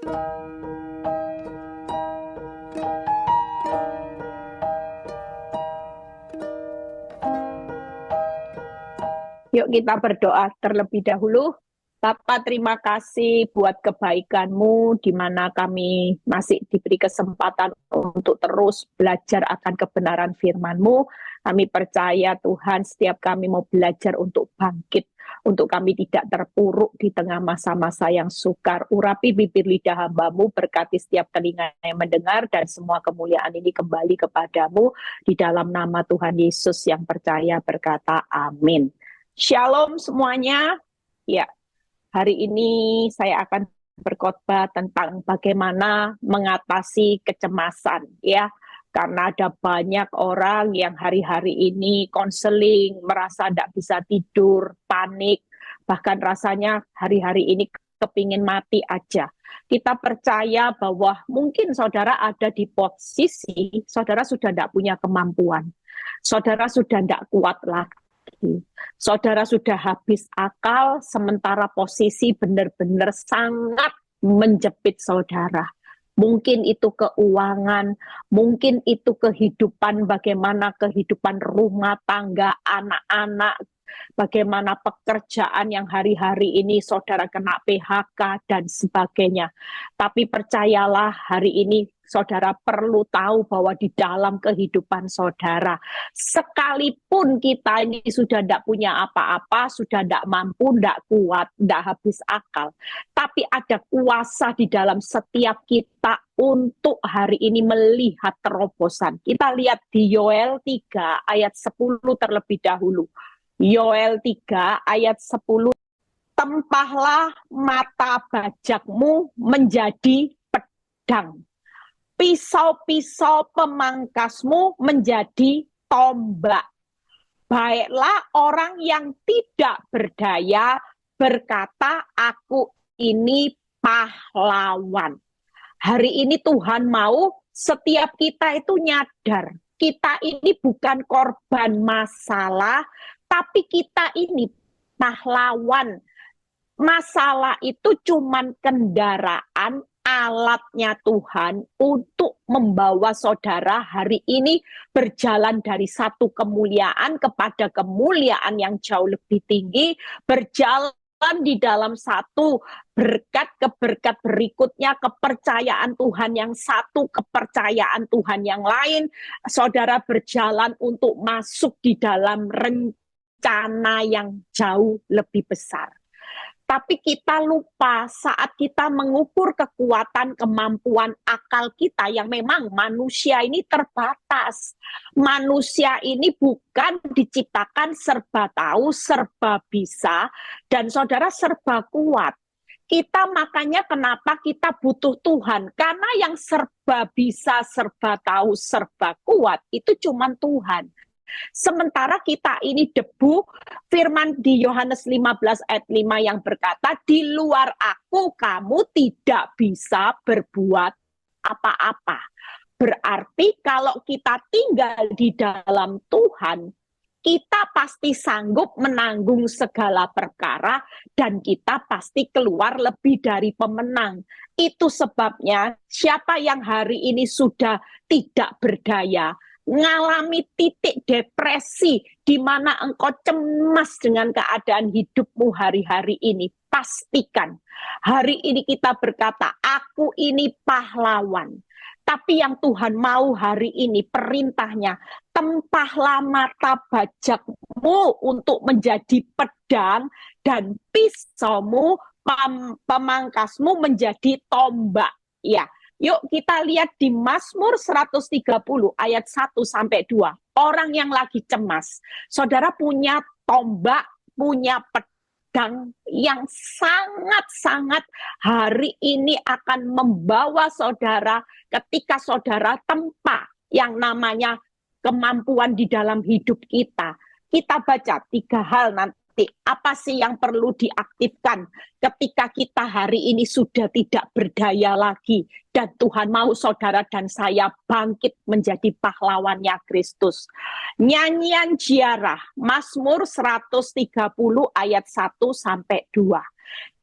Yuk kita berdoa terlebih dahulu. Bapa, terima kasih buat kebaikan-Mu, di mana kami masih diberi kesempatan untuk terus belajar akan kebenaran firman-Mu. Kami percaya Tuhan, setiap kami mau belajar untuk bangkit, untuk kami tidak terpuruk di tengah masa-masa yang sukar. Urapi bibir lidah hamba-Mu, berkati setiap telinga yang mendengar, dan semua kemuliaan ini kembali kepadamu. Di dalam nama Tuhan Yesus yang percaya berkata amin. Shalom semuanya. Ya, hari ini saya akan berkhotbah tentang bagaimana mengatasi kecemasan, ya. Karena ada banyak orang yang hari-hari ini konseling, merasa tidak bisa tidur, panik, bahkan rasanya hari-hari ini kepingin mati aja. Kita percaya bahwa mungkin saudara ada di posisi, saudara sudah tidak punya kemampuan, saudara sudah tidak kuat lagi. Saudara sudah habis akal, sementara posisi benar-benar sangat menjepit saudara. Mungkin itu keuangan, mungkin itu kehidupan, bagaimana kehidupan rumah tangga, anak-anak, bagaimana pekerjaan yang hari-hari ini saudara kena PHK dan sebagainya. Tapi percayalah, hari ini saudara perlu tahu bahwa di dalam kehidupan saudara, sekalipun kita ini sudah tidak punya apa-apa, sudah tidak mampu, tidak kuat, tidak habis akal, tapi ada kuasa di dalam setiap kita untuk hari ini melihat terobosan. Kita lihat di Yoel 3 ayat 10 terlebih dahulu. Yoel 3 ayat 10, tempahlah mata bajakmu menjadi pedang, pisau-pisau pemangkasmu menjadi tombak. Baiklah orang yang tidak berdaya berkata, aku ini pahlawan. Hari ini Tuhan mau setiap kita itu nyadar, kita ini bukan korban masalah, tapi kita ini pahlawan. Masalah itu cuman kendaraan, alatnya Tuhan untuk membawa saudara hari ini berjalan dari satu kemuliaan kepada kemuliaan yang jauh lebih tinggi, berjalan di dalam satu berkat ke berkat berikutnya, kepercayaan Tuhan yang satu, kepercayaan Tuhan yang lain. Saudara berjalan untuk masuk di dalam rencana yang jauh lebih besar. Tapi kita lupa saat kita mengukur kekuatan, kemampuan akal kita yang memang manusia ini terbatas. Manusia ini bukan diciptakan serba tahu, serba bisa, dan saudara serba kuat. Kita makanya kenapa kita butuh Tuhan, karena yang serba bisa, serba tahu, serba kuat itu cuma Tuhan. Sementara kita ini debu, firman di Yohanes 15 ayat 5 yang berkata, di luar aku kamu tidak bisa berbuat apa-apa. Berarti kalau kita tinggal di dalam Tuhan, kita pasti sanggup menanggung segala perkara dan kita pasti keluar lebih dari pemenang. Itu sebabnya siapa yang hari ini sudah tidak berdaya, ngalami titik depresi di mana engkau cemas dengan keadaan hidupmu hari-hari ini, pastikan hari ini kita berkata, aku ini pahlawan. Tapi yang Tuhan mau hari ini perintahnya, tempahlah mata bajakmu untuk menjadi pedang dan pisaumu, pemangkasmu menjadi tombak. Ya, yuk kita lihat di Mazmur 130 ayat 1 sampai 2. Orang yang lagi cemas, saudara punya tombak, punya pedang yang sangat-sangat hari ini akan membawa saudara ketika saudara tempa yang namanya kemampuan di dalam hidup kita. Kita baca 3 hal nanti. Apa sih yang perlu diaktifkan ketika kita hari ini sudah tidak berdaya lagi dan Tuhan mau saudara dan saya bangkit menjadi pahlawannya Kristus. Nyanyian ziarah Mazmur 130 ayat 1 sampai 2.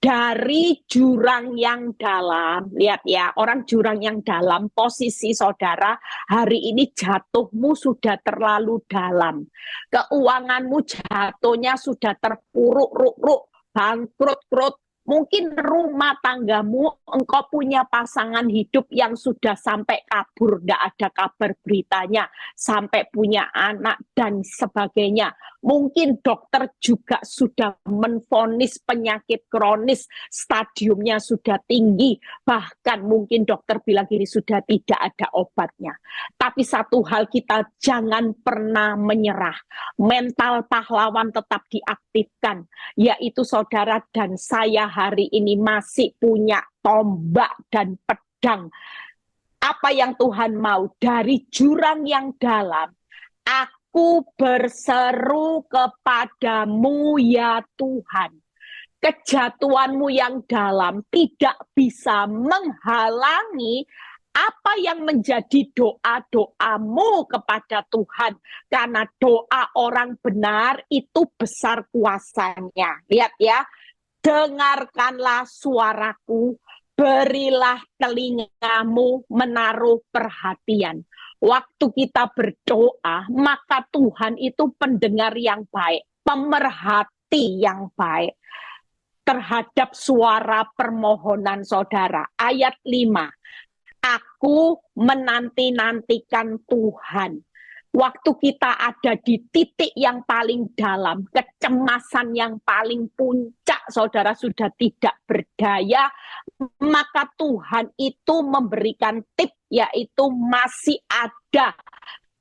dari jurang yang dalam. Lihat ya, orang jurang yang dalam, posisi saudara hari ini jatuhmu sudah terlalu dalam. Keuanganmu jatuhnya sudah terpuruk-ruk-ruk, bangkrut-krut. Mungkin rumah tanggamu, engkau punya pasangan hidup yang sudah sampai kabur, tidak ada kabar beritanya, sampai punya anak dan sebagainya. Mungkin dokter juga sudah menvonis penyakit kronis, stadiumnya sudah tinggi, bahkan mungkin dokter bilang ini sudah tidak ada obatnya. Tapi satu hal, kita jangan pernah menyerah. Mental pahlawan tetap diaktifkan, yaitu saudara dan saya hari ini masih punya tombak dan pedang. Apa yang Tuhan mau? Dari jurang yang dalam, aku berseru kepadamu ya Tuhan. Kejatuhanmu yang dalam tidak bisa menghalangi apa yang menjadi doa-doamu kepada Tuhan. Karena doa orang benar itu besar kuasanya. Lihat ya, dengarkanlah suaraku, berilah telingamu menaruh perhatian. Waktu kita berdoa, maka Tuhan itu pendengar yang baik, pemerhati yang baik terhadap suara permohonan saudara. Ayat 5. Aku menanti-nantikan Tuhan. Waktu kita ada di titik yang paling dalam, kecemasan yang paling puncak, saudara sudah tidak berdaya, maka Tuhan itu memberikan tip, yaitu masih ada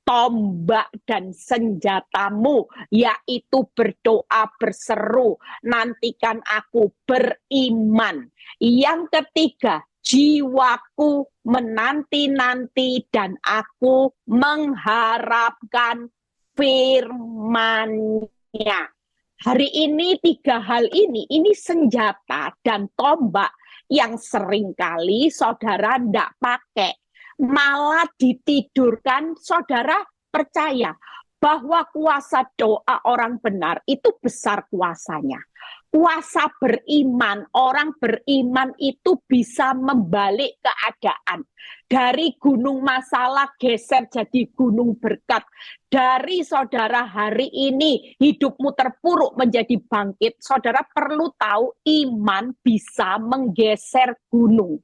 tombak dan senjatamu, yaitu berdoa, berseru, nantikan aku, beriman. Yang ketiga, jiwaku menanti-nanti dan aku mengharapkan firman-Nya. Hari ini 3 hal ini senjata dan tombak yang seringkali saudara tidak pakai. Malah ditidurkan. Saudara percaya bahwa kuasa doa orang benar itu besar kuasanya. Kuasa beriman, orang beriman itu bisa membalik keadaan. Dari gunung masalah geser jadi gunung berkat. Dari saudara hari ini hidupmu terpuruk menjadi bangkit, saudara perlu tahu iman bisa menggeser gunung.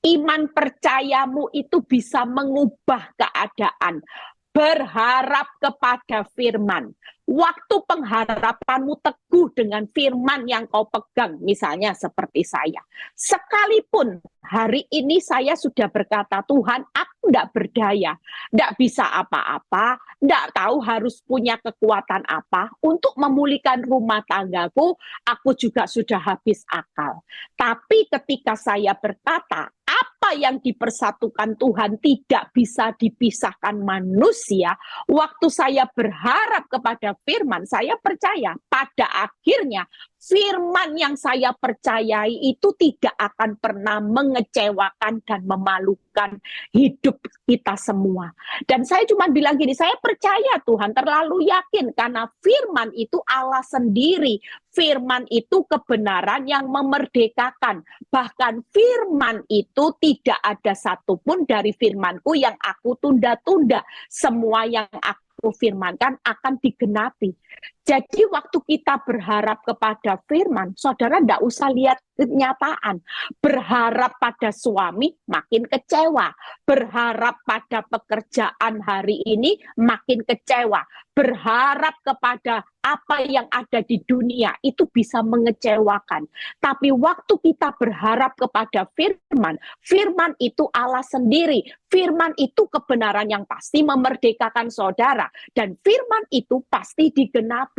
Iman percayamu itu bisa mengubah keadaan. Berharap kepada firman. Waktu pengharapanmu teguh dengan firman yang kau pegang, misalnya seperti saya. Sekalipun hari ini saya sudah berkata, Tuhan, aku tidak berdaya, tidak bisa apa-apa, tidak tahu harus punya kekuatan apa untuk memulihkan rumah tanggaku, aku juga sudah habis akal. Tapi ketika saya berkata, apa yang dipersatukan Tuhan tidak bisa dipisahkan manusia, waktu saya berharap kepada firman, saya percaya pada akhirnya firman yang saya percayai itu tidak akan pernah mengecewakan dan memalukan hidup kita semua. Dan saya cuma bilang gini, saya percaya Tuhan, terlalu yakin karena firman itu Allah sendiri. Firman itu kebenaran yang memerdekakan. Bahkan firman itu tidak ada satupun dari firmanku yang aku tunda-tunda. Semua yang aku firmankan akan digenapi. Jadi waktu kita berharap kepada firman, saudara tidak usah lihat kenyataan. Berharap pada suami, makin kecewa. Berharap pada pekerjaan hari ini, makin kecewa. Berharap kepada apa yang ada di dunia, itu bisa mengecewakan. Tapi waktu kita berharap kepada firman, firman itu Allah sendiri. Firman itu kebenaran yang pasti memerdekakan saudara. Dan firman itu pasti digenapi.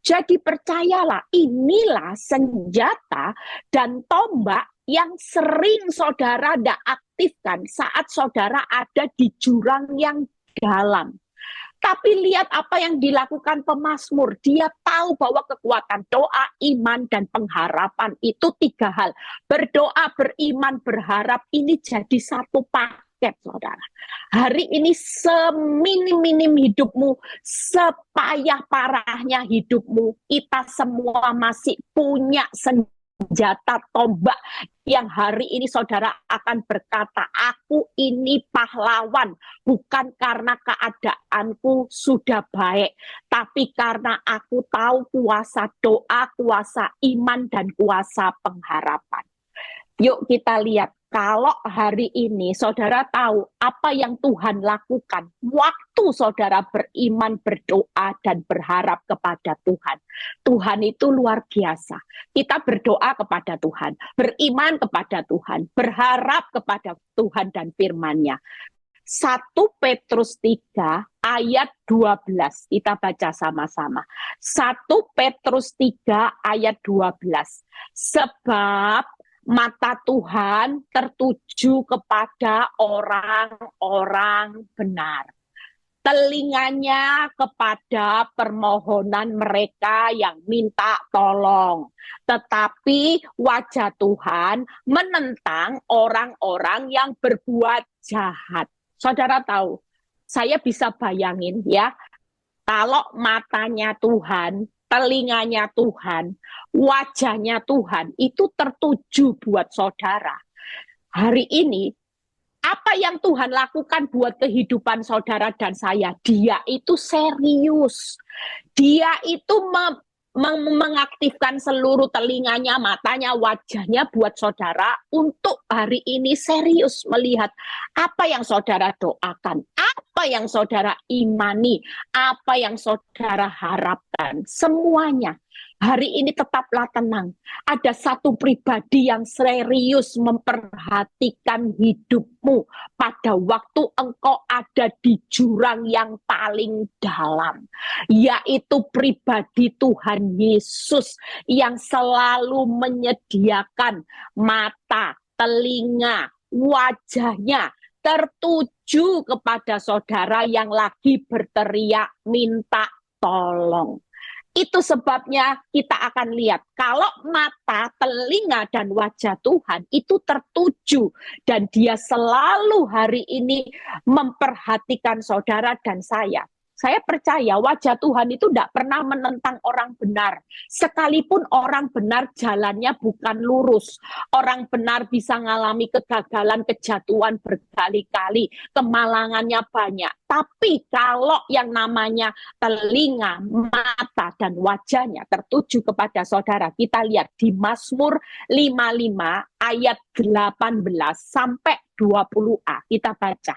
Jadi percayalah, inilah senjata dan tombak yang sering saudara tidak aktifkan saat saudara ada di jurang yang dalam. Tapi lihat apa yang dilakukan pemazmur. Dia tahu bahwa kekuatan doa, iman, dan pengharapan itu 3 hal. Berdoa, beriman, berharap ini jadi satu paket, saudara. Hari ini seminim-minim hidupmu, sepayah parahnya hidupmu, kita semua masih punya senjata senjata tombak yang hari ini saudara akan berkata, aku ini pahlawan, bukan karena keadaanku sudah baik, tapi karena aku tahu kuasa doa, kuasa iman, dan kuasa pengharapan. Yuk kita lihat, kalau hari ini saudara tahu apa yang Tuhan lakukan waktu saudara beriman, berdoa, dan berharap kepada Tuhan. Tuhan itu luar biasa. Kita berdoa kepada Tuhan, beriman kepada Tuhan, berharap kepada Tuhan dan firman-Nya. 1 Petrus 3 ayat 12. Kita baca sama-sama. 1 Petrus 3 ayat 12. Sebab mata Tuhan tertuju kepada orang-orang benar. Telinganya kepada permohonan mereka yang minta tolong. Tetapi wajah Tuhan menentang orang-orang yang berbuat jahat. Saudara tahu, saya bisa bayangin ya, kalau matanya Tuhan, telinganya Tuhan, wajahnya Tuhan, itu tertuju buat saudara. Hari ini, apa yang Tuhan lakukan buat kehidupan saudara dan saya, Dia itu serius. Dia itu mengaktifkan seluruh telinganya, matanya, wajahnya buat saudara untuk hari ini serius melihat apa yang saudara doakan, apa yang saudara imani, apa yang saudara harapkan, semuanya. Hari ini tetaplah tenang. Ada satu pribadi yang serius memperhatikan hidupmu pada waktu engkau ada di jurang yang paling dalam. Yaitu pribadi Tuhan Yesus yang selalu menyediakan mata, telinga, wajahnya tertuju kepada saudara yang lagi berteriak minta tolong. Itu sebabnya kita akan lihat kalau mata, telinga, dan wajah Tuhan itu tertuju dan Dia selalu hari ini memperhatikan saudara dan saya. Saya percaya wajah Tuhan itu tidak pernah menentang orang benar. Sekalipun orang benar jalannya bukan lurus. Orang benar bisa mengalami kegagalan, kejatuhan berkali-kali. Kemalangannya banyak. Tapi kalau yang namanya telinga, mata, dan wajahnya tertuju kepada saudara. Kita lihat di Mazmur 55 ayat 18 sampai 20a. Kita baca.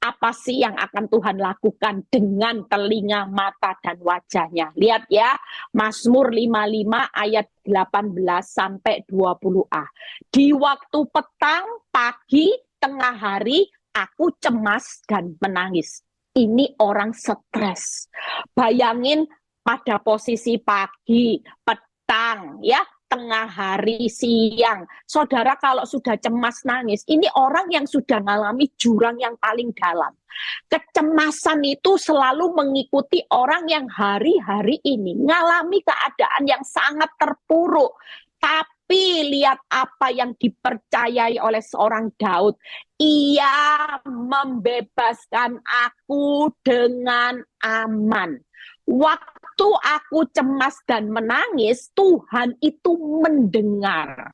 Apa sih yang akan Tuhan lakukan dengan telinga, mata, dan wajahnya? Lihat ya, Mazmur 55 ayat 18 sampai 20a. Di waktu petang, pagi, tengah hari, aku cemas dan menangis. Ini orang stres. Bayangin pada posisi pagi, petang, ya, tengah hari, siang. Saudara kalau sudah cemas nangis, ini orang yang sudah mengalami jurang yang paling dalam. Kecemasan itu selalu mengikuti orang yang hari-hari ini mengalami keadaan yang sangat terpuruk. Tapi lihat apa yang dipercayai oleh seorang Daud. Ia membebaskan aku dengan aman. Waktu aku cemas dan menangis, Tuhan itu mendengar.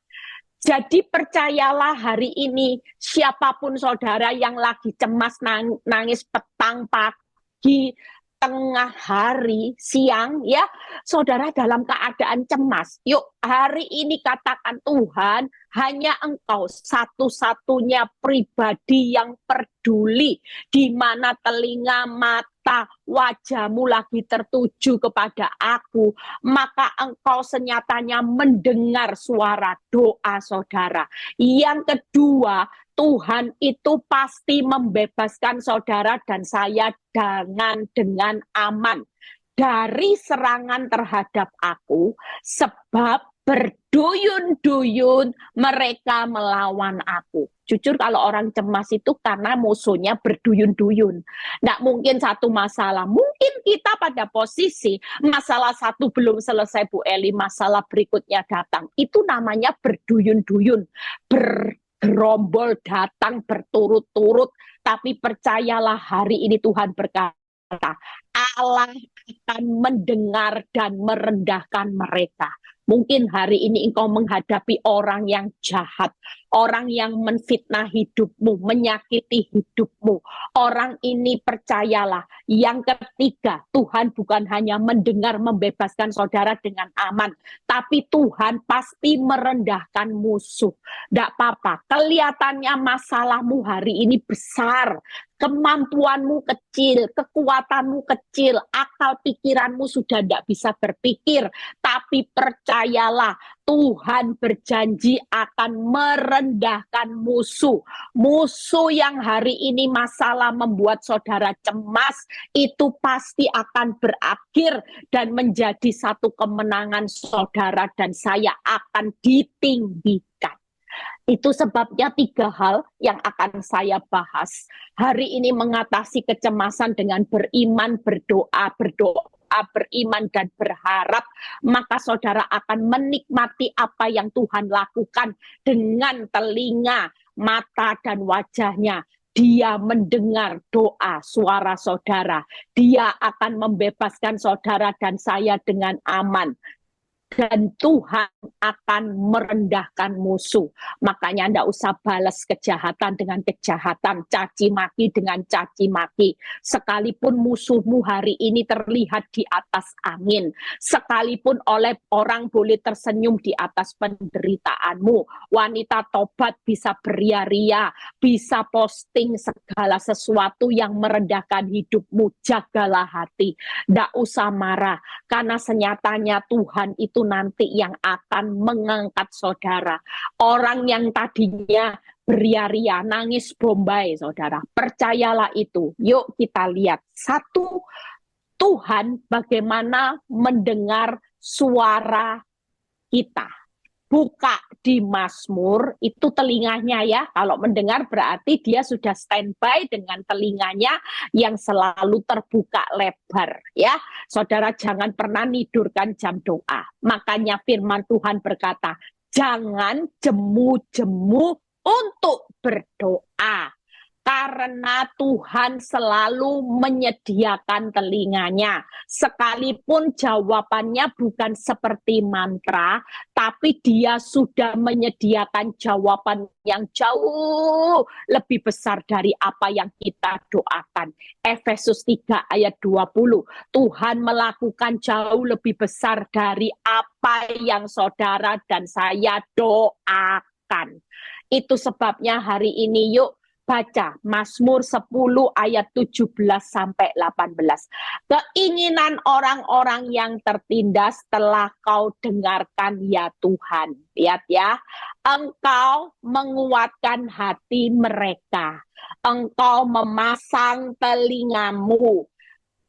Jadi percayalah hari ini, siapapun saudara yang lagi cemas, nangis petang, pagi, tengah hari, siang, ya, saudara dalam keadaan cemas. Yuk, hari ini katakan Tuhan, hanya Engkau satu-satunya pribadi yang peduli, di mana telinga, mata, wajahmu lagi tertuju kepada aku, maka Engkau senyatanya mendengar suara doa saudara. Yang kedua, Tuhan itu pasti membebaskan saudara dan saya dengan aman dari serangan terhadap aku, sebab berduyun-duyun mereka melawan aku. Jujur kalau orang cemas itu karena musuhnya berduyun-duyun. Nggak mungkin satu masalah. Mungkin kita pada posisi masalah satu belum selesai Bu Eli, masalah berikutnya datang. Itu namanya berduyun-duyun. Bergerombol datang berturut-turut. Tapi percayalah hari ini Tuhan berkata, Allah akan mendengar dan merendahkan mereka. Mungkin hari ini engkau menghadapi orang yang jahat, orang yang menfitnah hidupmu, menyakiti hidupmu. Orang ini percayalah, yang ketiga, Tuhan bukan hanya mendengar membebaskan saudara dengan aman, tapi Tuhan pasti merendahkan musuh. Tidak apa-apa, kelihatannya masalahmu hari ini besar, kemampuanmu kecil, kekuatanmu kecil, akal pikiranmu sudah tidak bisa berpikir, tapi percayalah, Tuhan berjanji akan merendahkan musuh. Musuh yang hari ini masalah membuat saudara cemas, itu pasti akan berakhir dan menjadi satu kemenangan saudara dan saya akan ditinggikan. Itu sebabnya 3 hal yang akan saya bahas. Hari ini mengatasi kecemasan dengan beriman, berdoa, beriman dan berharap, maka saudara akan menikmati apa yang Tuhan lakukan dengan telinga, mata, dan wajahnya. Dia mendengar doa suara saudara. Dia akan membebaskan saudara dan saya dengan aman. Dan Tuhan akan merendahkan musuh. Makanya tidak usah balas kejahatan dengan kejahatan, caci maki dengan caci maki. Sekalipun musuhmu hari ini terlihat di atas angin, sekalipun oleh orang boleh tersenyum di atas penderitaanmu, wanita tobat bisa beria-ria, bisa posting segala sesuatu yang merendahkan hidupmu. Jagalah hati, tidak usah marah, karena senyatanya Tuhan itu nanti yang akan mengangkat saudara. Orang yang tadinya beria-ria, nangis bombay, saudara. Percayalah itu. Yuk kita lihat. 1, Tuhan bagaimana mendengar suara kita. Buka di Mazmur, itu telinganya ya. Kalau mendengar berarti dia sudah standby dengan telinganya yang selalu terbuka lebar ya. Saudara jangan pernah nidurkan jam doa. Makanya firman Tuhan berkata, jangan jemu-jemu untuk berdoa. Karena Tuhan selalu menyediakan telinganya. Sekalipun jawabannya bukan seperti mantra, tapi dia sudah menyediakan jawaban yang jauh lebih besar dari apa yang kita doakan. Efesus 3 ayat 20. Tuhan melakukan jauh lebih besar dari apa yang saudara dan saya doakan. Itu sebabnya hari ini yuk baca Mazmur 10 ayat 17 sampai 18. Keinginan orang-orang yang tertindas telah kau dengarkan ya Tuhan. Lihat ya, Engkau menguatkan hati mereka. Engkau memasang telingamu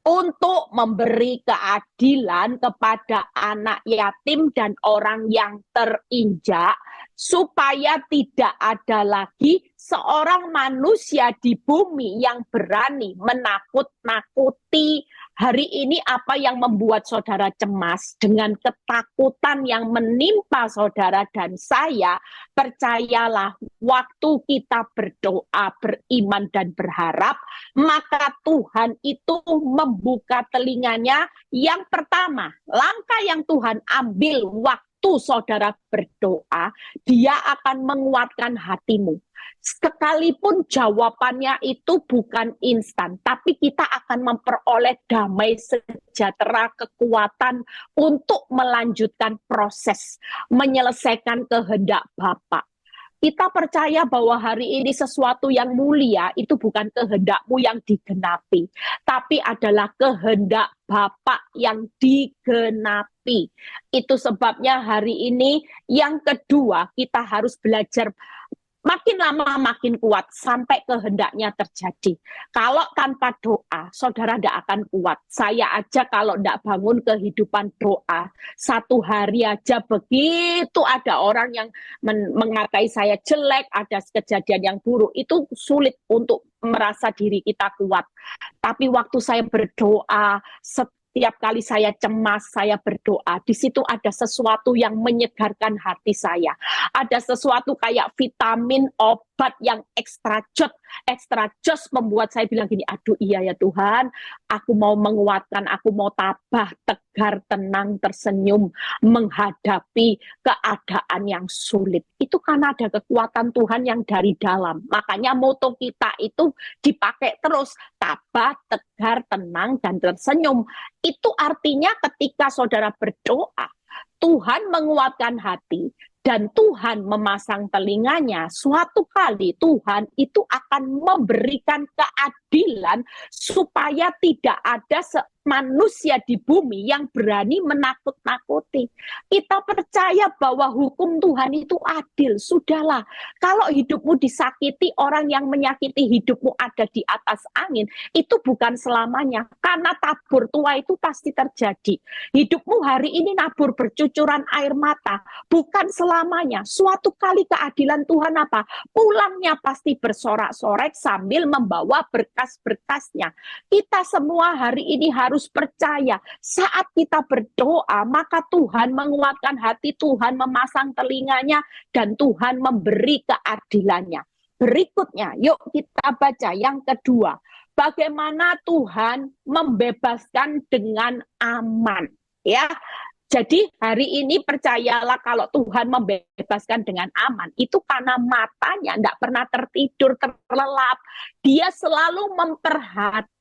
untuk memberi keadilan kepada anak yatim dan orang yang terinjak, supaya tidak ada lagi seorang manusia di bumi yang berani menakut-nakuti. Hari ini apa yang membuat saudara cemas dengan ketakutan yang menimpa saudara dan saya, percayalah waktu kita berdoa, beriman dan berharap, maka Tuhan itu membuka telinganya. Yang pertama, langkah yang Tuhan ambil waktu saudara berdoa, dia akan menguatkan hatimu. Sekalipun jawabannya itu bukan instan, tapi kita akan memperoleh damai sejahtera, kekuatan untuk melanjutkan proses, menyelesaikan kehendak Bapa. Kita percaya bahwa hari ini sesuatu yang mulia itu bukan kehendakmu yang digenapi, tapi adalah kehendak Bapa yang digenapi. Itu sebabnya hari ini yang kedua kita harus belajar makin lama makin kuat sampai kehendaknya terjadi. Kalau tanpa doa, saudara tidak akan kuat. Saya aja kalau tidak bangun kehidupan doa, 1 hari aja begitu ada orang yang mengatai saya jelek, ada kejadian yang buruk, itu sulit untuk merasa diri kita kuat. Tapi waktu saya berdoa, setiap kali saya cemas, saya berdoa, di situ ada sesuatu yang menyegarkan hati saya. Ada sesuatu kayak vitamin, obat yang extra jos membuat saya bilang gini, aduh iya ya Tuhan, aku mau menguatkan, aku mau tabah, tegar, tenang, tersenyum menghadapi keadaan yang sulit. Itu karena ada kekuatan Tuhan yang dari dalam. Makanya moto kita itu dipakai terus, tabah, tegar, tenang, dan tersenyum. Itu artinya ketika saudara berdoa, Tuhan menguatkan hati, dan Tuhan memasang telinganya, suatu kali Tuhan itu akan memberikan keadilan supaya tidak ada manusia di bumi yang berani menakut-nakuti. Kita percaya bahwa hukum Tuhan itu adil. Sudahlah, kalau hidupmu disakiti, orang yang menyakiti hidupmu ada di atas angin, itu bukan selamanya. Karena tabur tua itu pasti terjadi. Hidupmu hari ini nabur bercucuran air mata, bukan selamanya. Suatu kali keadilan Tuhan apa? Pulangnya pasti bersorak-sorai sambil membawa berkas-berkasnya. Kita semua hari ini harus percaya, saat kita berdoa, maka Tuhan menguatkan hati, Tuhan memasang telinganya, dan Tuhan memberi keadilannya. Berikutnya, yuk kita baca yang kedua. Bagaimana Tuhan membebaskan dengan aman. Ya, jadi hari ini percayalah kalau Tuhan membebaskan dengan aman, itu karena matanya tidak pernah tertidur, terlelap. Dia selalu memperhatikan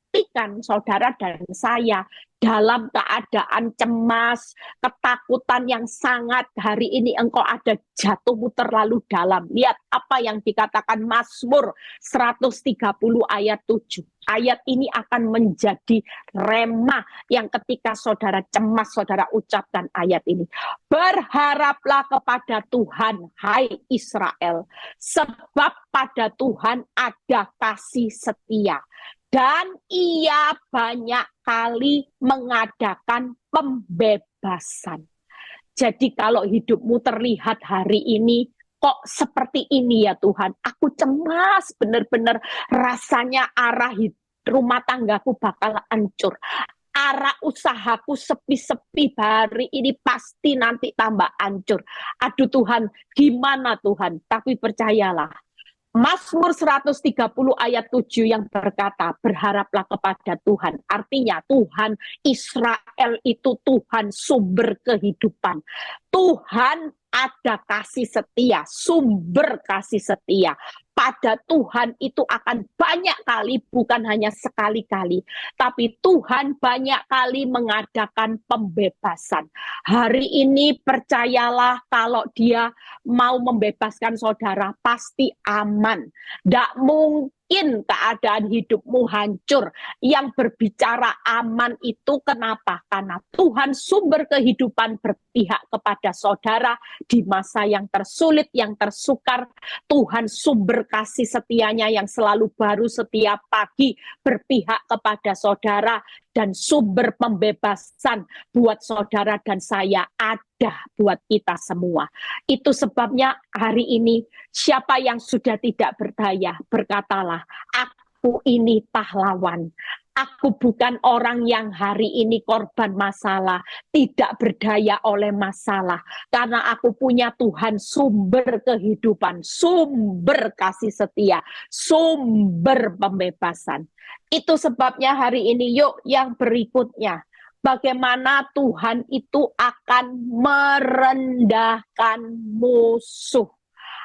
saudara dan saya dalam keadaan cemas, ketakutan yang sangat. Hari ini engkau ada jatuhmu terlalu dalam. Lihat apa yang dikatakan Mazmur 130 ayat 7. Ayat ini akan menjadi rema yang ketika saudara cemas, saudara ucapkan ayat ini. Berharaplah kepada Tuhan, hai Israel, sebab pada Tuhan ada kasih setia. Dan ia banyak kali mengadakan pembebasan. Jadi kalau hidupmu terlihat hari ini, kok seperti ini ya Tuhan, aku cemas benar-benar, rasanya arah rumah tanggaku bakal hancur. Arah usahaku sepi-sepi, hari ini pasti nanti tambah hancur. Aduh Tuhan, gimana Tuhan? Tapi percayalah, Mazmur 130 ayat 7 yang berkata, berharaplah kepada Tuhan. Artinya Tuhan Israel itu Tuhan sumber kehidupan. Tuhan ada kasih setia, sumber kasih setia. Pada Tuhan itu akan banyak kali, bukan hanya sekali-kali, tapi Tuhan banyak kali mengadakan pembebasan. Hari ini percayalah kalau Dia mau membebaskan saudara, pasti aman. Tidak mungkin keadaan hidupmu hancur. Yang berbicara aman itu kenapa? Karena Tuhan sumber kehidupan berpihak kepada saudara di masa yang tersulit, yang tersukar. Tuhan sumber kasih setianya yang selalu baru setiap pagi berpihak kepada saudara, dan sumber pembebasan buat saudara dan saya ada buat kita semua. Itu sebabnya hari ini siapa yang sudah tidak berdaya, berkatalah, aku ini pahlawan. Aku bukan orang yang hari ini korban masalah, tidak berdaya oleh masalah. Karena aku punya Tuhan sumber kehidupan, sumber kasih setia, sumber pembebasan. Itu sebabnya hari ini yuk yang berikutnya. Bagaimana Tuhan itu akan merendahkan musuh.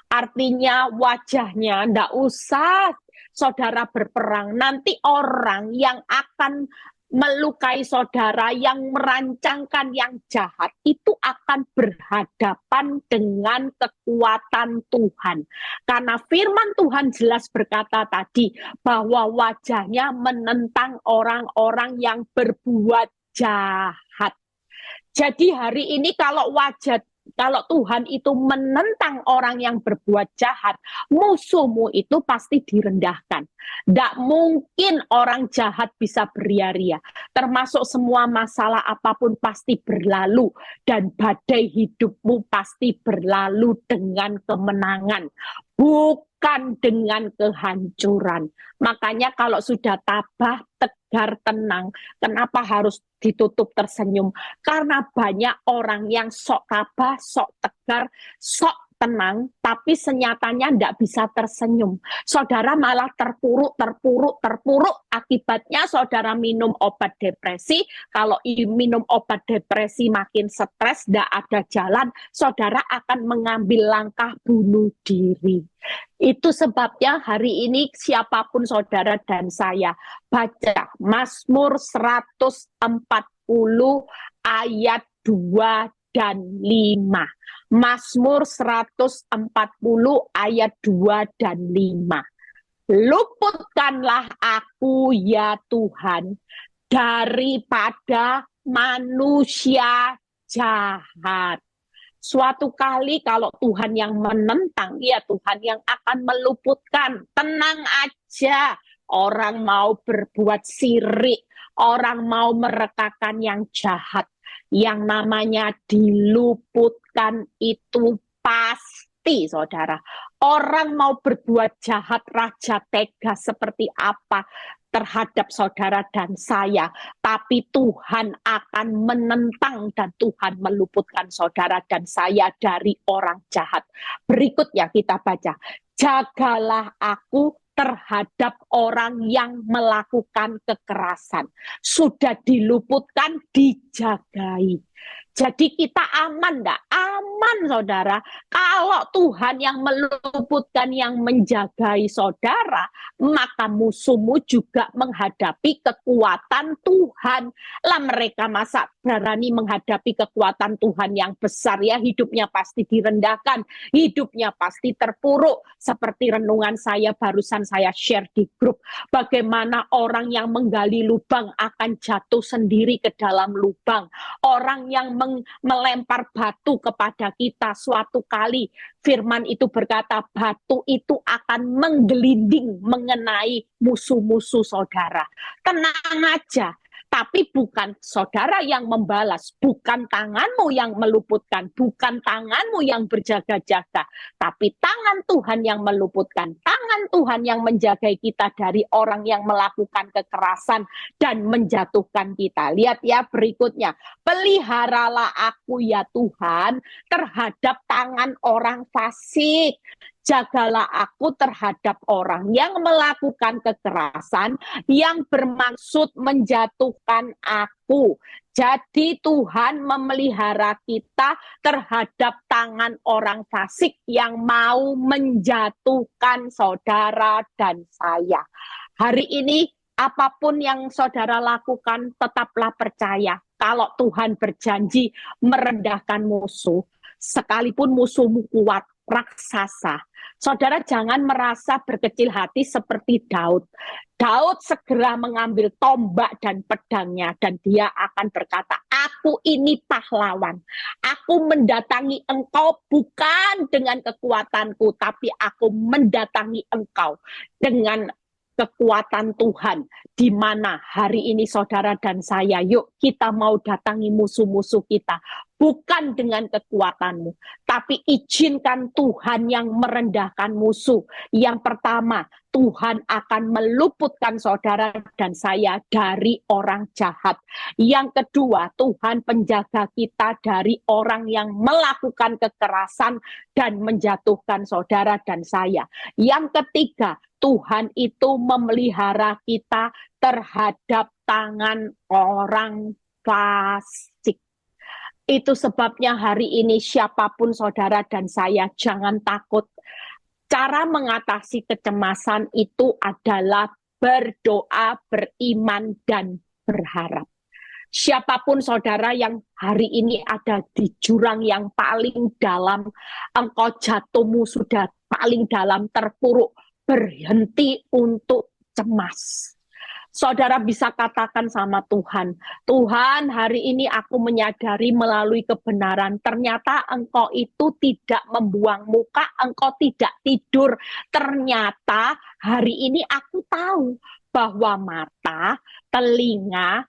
Artinya wajahnya tidak usah saudara berperang. Nanti orang yang akan melukai saudara, yang merancangkan yang jahat, itu akan berhadapan dengan kekuatan Tuhan. Karena firman Tuhan jelas berkata tadi, bahwa wajahnya menentang orang-orang yang berbuat jahat. Jadi hari ini kalau Tuhan itu menentang orang yang berbuat jahat, musuhmu itu pasti direndahkan. Tidak mungkin orang jahat bisa beria-ria. Termasuk semua masalah apapun pasti berlalu. Dan badai hidupmu pasti berlalu dengan kemenangan. Bukan dengan kehancuran. Makanya kalau sudah tabah, tegar, tenang, kenapa harus ditutup tersenyum? Karena banyak orang yang sok tabah, sok tegar, sok tenang, tapi senyatanya tidak bisa tersenyum. Saudara malah terpuruk. Akibatnya saudara minum obat depresi. Kalau minum obat depresi makin stres, tidak ada jalan, saudara akan mengambil langkah bunuh diri. Itu sebabnya hari ini siapapun saudara dan saya, baca Mazmur 140 ayat 2 dan 5. Mazmur 140 ayat 2 dan 5. Luputkanlah aku ya Tuhan daripada manusia jahat. Suatu kali kalau Tuhan yang menentang, ya Tuhan yang akan meluputkan. Tenang aja, orang mau berbuat sirik, orang mau merekakan yang jahat, yang namanya diluputkan itu pasti, saudara. Orang mau berbuat jahat, raja tega seperti apa terhadap saudara dan saya, tapi Tuhan akan menentang dan Tuhan meluputkan saudara dan saya dari orang jahat. Berikut ya kita baca. Jagalah aku terhadap orang yang melakukan kekerasan. Sudah diluputkan, dijagai. Jadi kita aman enggak? Aman, saudara. Kalau Tuhan yang meluputkan, yang menjagai saudara, maka musuhmu juga menghadapi kekuatan Tuhan. Lah mereka masa berani menghadapi kekuatan Tuhan yang besar, ya hidupnya pasti direndahkan, hidupnya pasti terpuruk. Seperti renungan saya barusan saya share di grup, bagaimana orang yang menggali lubang akan jatuh sendiri ke dalam lubang. Orang yang melempar batu kepada kita, suatu kali firman itu berkata batu itu akan menggelinding mengenai musuh-musuh saudara. Tenang aja. Tapi bukan saudara yang membalas, bukan tanganmu yang meluputkan, bukan tanganmu yang berjaga-jaga, tapi tangan Tuhan yang meluputkan, tangan Tuhan yang menjaga kita dari orang yang melakukan kekerasan dan menjatuhkan kita. Lihat ya berikutnya, peliharalah aku ya Tuhan terhadap tangan orang fasik. Jagalah aku terhadap orang yang melakukan kekerasan, yang bermaksud menjatuhkan aku. Jadi Tuhan memelihara kita terhadap tangan orang fasik yang mau menjatuhkan saudara dan saya. Hari ini apapun yang saudara lakukan, tetaplah percaya. Kalau Tuhan berjanji merendahkan musuh, sekalipun musuhmu kuat, raksasa, saudara jangan merasa berkecil hati seperti Daud. Daud segera mengambil tombak dan pedangnya dan dia akan berkata, aku ini pahlawan. Aku mendatangi engkau bukan dengan kekuatanku, tapi aku mendatangi engkau dengan kekuatan Tuhan. Di mana hari ini saudara dan saya, yuk kita mau datangi musuh-musuh kita. Bukan dengan kekuatanmu, tapi izinkan Tuhan yang merendahkan musuh. Yang pertama, Tuhan akan meluputkan saudara dan saya dari orang jahat. Yang kedua, Tuhan penjaga kita dari orang yang melakukan kekerasan dan menjatuhkan saudara dan saya. Yang ketiga, Tuhan itu memelihara kita terhadap tangan orang fasik. Itu sebabnya hari ini siapapun saudara dan saya jangan takut. Cara mengatasi kecemasan itu adalah berdoa, beriman, dan berharap. Siapapun saudara yang hari ini ada di jurang yang paling dalam, engkau jatuhmu sudah paling dalam, terpuruk, berhenti untuk cemas. Saudara bisa katakan sama Tuhan, Tuhan hari ini aku menyadari melalui kebenaran, ternyata engkau itu tidak membuang muka, engkau tidak tidur. Ternyata hari ini aku tahu bahwa mata, telinga,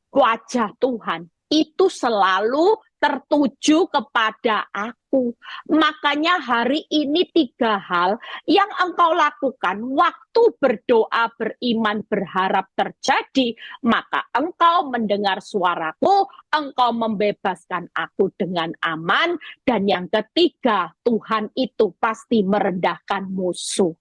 wajah Tuhan itu selalu tertuju kepada aku. aku. Makanya hari ini 3 hal yang engkau lakukan waktu berdoa, beriman, berharap terjadi, maka engkau mendengar suaraku, engkau membebaskan aku dengan aman, dan yang ketiga, Tuhan itu pasti merendahkan musuh.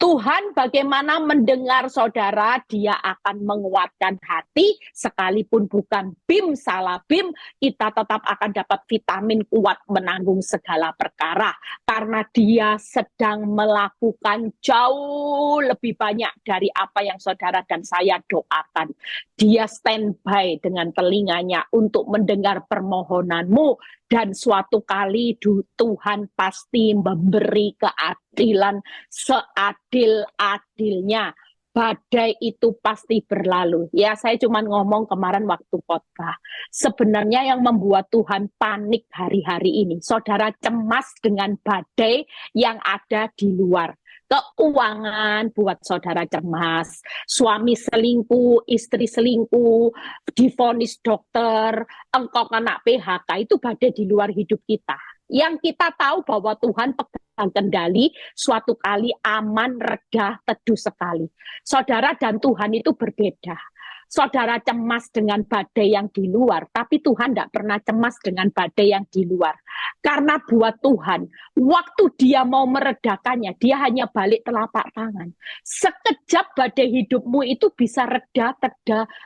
Tuhan bagaimana mendengar saudara, dia akan menguatkan hati, sekalipun bukan BIM, salah BIM, kita tetap akan dapat vitamin kuat menanggung segala perkara, karena dia sedang melakukan jauh lebih banyak dari apa yang saudara dan saya doakan. Dia standby dengan telinganya untuk mendengar permohonanmu, dan suatu kali Tuhan pasti memberi keadilan seadil-adilnya. Badai itu pasti berlalu. Ya, saya cuma ngomong kemarin waktu khotbah. Sebenarnya yang membuat Tuhan panik hari-hari ini, saudara cemas dengan badai yang ada di luar. Keuangan buat saudara cemas, suami selingkuh, istri selingkuh, divonis dokter, engkau kena PHK, itu badai di luar hidup kita. Yang kita tahu bahwa Tuhan pegang kendali, suatu kali aman, reda, teduh sekali. Saudara dan Tuhan itu berbeda. Saudara cemas dengan badai yang di luar, tapi Tuhan tidak pernah cemas dengan badai yang di luar. Karena buat Tuhan, waktu dia mau meredakannya, dia hanya balik telapak tangan. Sekejap badai hidupmu itu bisa reda,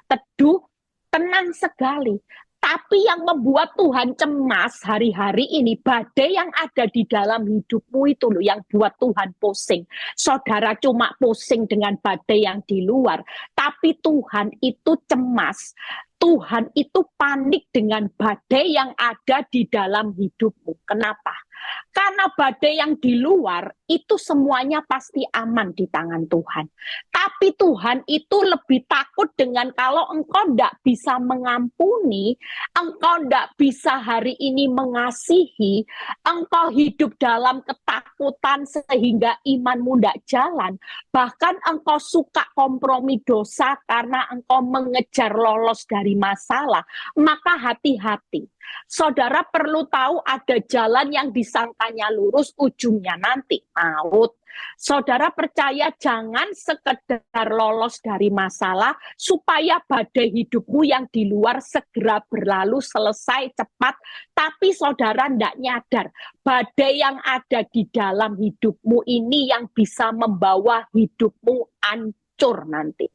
teduh, tenang sekali. Tapi yang membuat Tuhan cemas hari-hari ini, badai yang ada di dalam hidupmu itu loh, yang buat Tuhan pusing. Saudara cuma pusing dengan badai yang di luar, tapi Tuhan itu cemas. Tuhan itu panik dengan badai yang ada di dalam hidupmu. Kenapa? Karena badai yang di luar itu semuanya pasti aman di tangan Tuhan. Tapi Tuhan itu lebih takut dengan kalau engkau tidak bisa mengampuni, engkau tidak bisa hari ini mengasihi, engkau hidup dalam ketakutan sehingga imanmu tidak jalan. Bahkan engkau suka kompromi dosa karena engkau mengejar lolos dari masalah. Maka hati-hati. Saudara perlu tahu ada jalan yang disangkanya lurus, ujungnya nanti maut. Saudara percaya jangan sekedar lolos dari masalah supaya badai hidupmu yang di luar segera berlalu, selesai, cepat. Tapi saudara tidak nyadar, badai yang ada di dalam hidupmu ini yang bisa membawa hidupmu hancur nanti.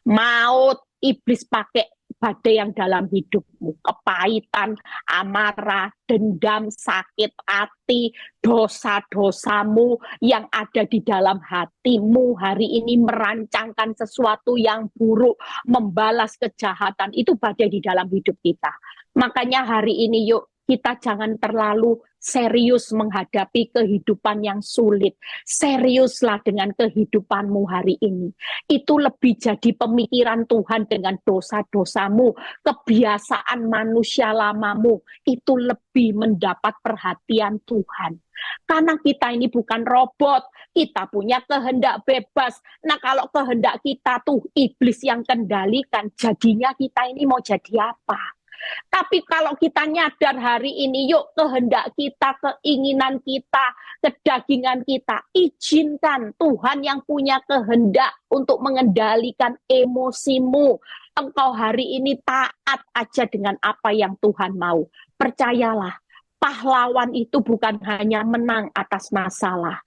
Maut, iblis pakai badai yang dalam hidupmu, kepahitan, amarah, dendam, sakit hati, dosa-dosamu yang ada di dalam hatimu hari ini merancangkan sesuatu yang buruk, membalas kejahatan, itu badai di dalam hidup kita. Makanya hari ini yuk kita jangan terlalu serius menghadapi kehidupan yang sulit. Seriuslah dengan kehidupanmu hari ini. Itu lebih jadi pemikiran Tuhan dengan dosa-dosamu, kebiasaan manusia lamamu. Itu lebih mendapat perhatian Tuhan. Karena kita ini bukan robot, kita punya kehendak bebas. Nah kalau kehendak kita tuh iblis yang kendalikan, jadinya kita ini mau jadi apa? Tapi kalau kita nyadar hari ini, yuk kehendak kita, keinginan kita, kedagingan kita, izinkan Tuhan yang punya kehendak untuk mengendalikan emosimu. Engkau hari ini taat aja dengan apa yang Tuhan mau. Percayalah, pahlawan itu bukan hanya menang atas masalah.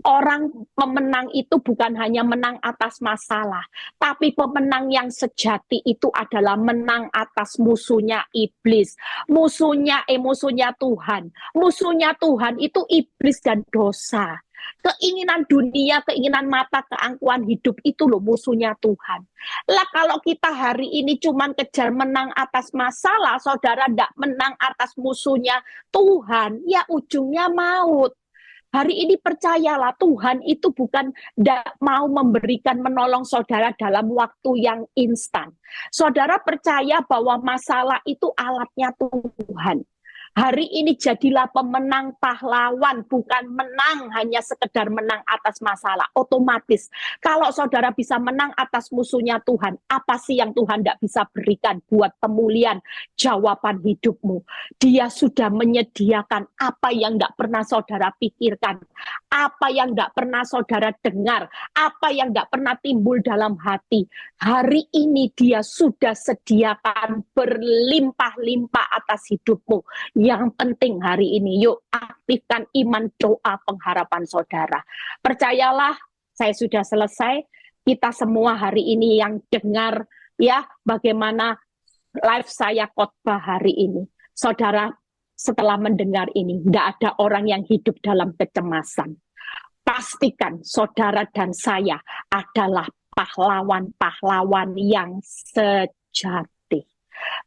Orang pemenang itu bukan hanya menang atas masalah, tapi pemenang yang sejati itu adalah menang atas musuhnya iblis, musuhnya Tuhan. Musuhnya Tuhan itu iblis dan dosa. Keinginan dunia, keinginan mata, keangkuhan hidup itu loh musuhnya Tuhan. Lah kalau kita hari ini cuma kejar menang atas masalah, saudara tidak menang atas musuhnya Tuhan, ya ujungnya maut. Hari ini percayalah Tuhan itu bukan tidak mau memberikan menolong saudara dalam waktu yang instan. Saudara percaya bahwa masalah itu alatnya Tuhan. Hari ini jadilah pemenang pahlawan, bukan menang hanya sekedar menang atas masalah. Otomatis, kalau saudara bisa menang atas musuhnya Tuhan, apa sih yang Tuhan tidak bisa berikan buat pemulihan jawaban hidupmu? Dia sudah menyediakan apa yang tidak pernah saudara pikirkan, apa yang tidak pernah saudara dengar, apa yang tidak pernah timbul dalam hati. Hari ini dia sudah sediakan berlimpah-limpah atas hidupmu. Yang penting hari ini, yuk aktifkan iman, doa, pengharapan saudara. Percayalah, saya sudah selesai. Kita semua hari ini yang dengar ya bagaimana live saya khotbah hari ini. Saudara, setelah mendengar ini, tidak ada orang yang hidup dalam kecemasan. Pastikan saudara dan saya adalah pahlawan-pahlawan yang sejati.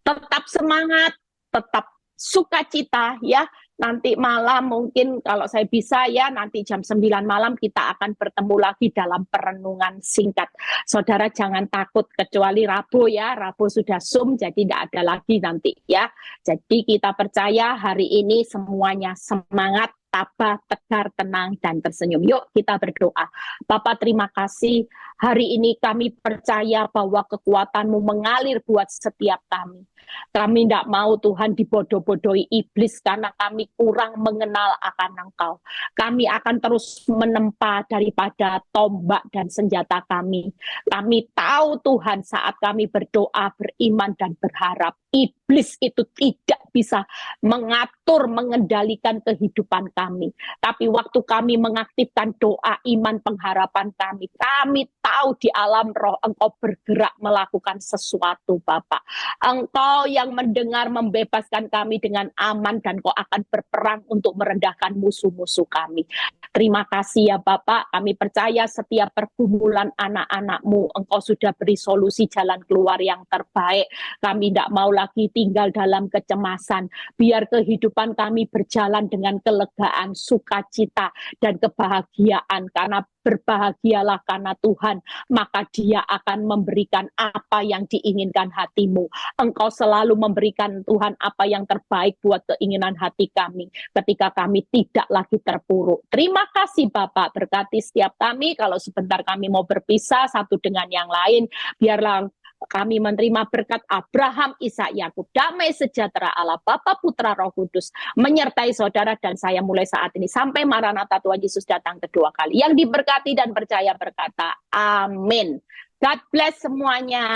Tetap semangat, tetap sukacita ya. Nanti malam mungkin kalau saya bisa ya, nanti jam 9 malam kita akan bertemu lagi dalam perenungan singkat. Saudara jangan takut, kecuali Rabu ya, Rabu sudah Zoom jadi tidak ada lagi nanti ya. Jadi kita percaya hari ini semuanya semangat, tabah, tegar, tenang, dan tersenyum. Yuk kita berdoa. Bapak terima kasih, hari ini kami percaya bahwa kekuatan-Mu mengalir buat setiap kami. Kami tidak mau Tuhan dibodoh-bodohi iblis karena kami kurang mengenal akan Engkau. Kami akan terus menempa daripada tombak dan senjata kami. Kami tahu Tuhan saat kami berdoa, beriman dan berharap, iblis itu tidak bisa mengatur, mengendalikan kehidupan kami. Tapi waktu kami mengaktifkan doa, iman, pengharapan kami tahu di alam roh Engkau bergerak melakukan sesuatu Bapak. Engkau yang mendengar membebaskan kami dengan aman dan Kau akan berperang untuk merendahkan musuh-musuh kami. Terima kasih ya Bapak, kami percaya setiap pergumulan anak-anak-Mu Engkau sudah beri solusi jalan keluar yang terbaik. Kami tidak mau lagi tinggal dalam kecemasan. Biar kehidupan kami berjalan dengan kelegaan, sukacita dan kebahagiaan, karena berbahagialah karena Tuhan, maka Dia akan memberikan apa yang diinginkan hatimu. Engkau selalu memberikan Tuhan apa yang terbaik buat keinginan hati kami ketika kami tidak lagi terpuruk. Terima kasih Bapak, berkati setiap kami. Kalau sebentar kami mau berpisah satu dengan yang lain, biarlah kami menerima berkat Abraham, Ishak, Yakub, damai sejahtera Allah Bapa, Putra, Roh Kudus menyertai saudara dan saya mulai saat ini sampai Maranatha Tuhan Yesus datang kedua kali. Yang diberkati dan percaya berkata amin. God bless semuanya.